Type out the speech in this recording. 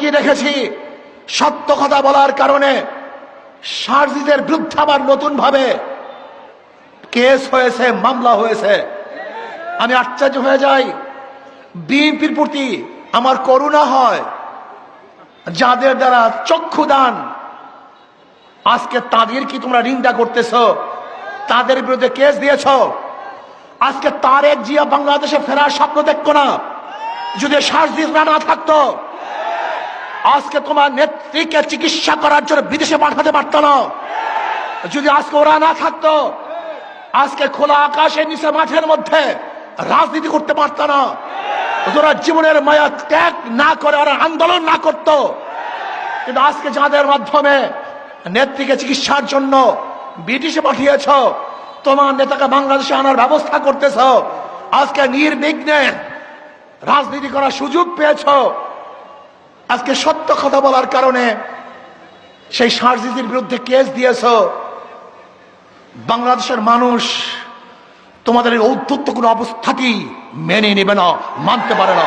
কি দেখেছি, সত্য কথা বলার কারণে সারজিদের বিরুদ্ধে আবার নতুন ভাবে কেস হয়েছে, মামলা হয়েছে। আমি আশ্চর্য হয়ে যাই। বিএনপির প্রতি আমার করুণা হয়, যাদের দ্বারা চক্ষুদান, আজকে তাদের কি তোমরা নিন্দা করতেছ, তাদের বিরুদ্ধে কেস দিয়েছ। আজকে তারেক জিয়া বাংলাদেশে ফেরার স্বপ্ন দেখতো না যদি সারজিদ না থাকতো। আজকে তোমার নেত্রীকে চিকিৎসা করার জন্য বিদেশে পাঠাতে পারত না যদি আজকে ওরা না থাকতো। আজকে খোলা আকাশের নিচে মাঠের মধ্যে রাজনীতি করতে পারত না। ওরা জীবনের মায়া ত্যাগ না করে ওরা আন্দোলন না করত। কিন্তু আজকে যাদের মাধ্যমে নেত্রীকে চিকিৎসার জন্য বিদেশে পাঠিয়েছ, তোমার নেতাকে বাংলাদেশে আনার ব্যবস্থা করতেছ, আজকে নির্বিঘ্নে রাজনীতি করার সুযোগ পেয়েছ। আজকে সত্য কথা বলার কারণে সেই সারজিদের বিরুদ্ধে কেস দিয়েছ। বাংলাদেশের মানুষ তোমাদের এই ঔদ্ধত্য কোনো অবস্থাতেই মেনে নেবে না, মানতে পারে না।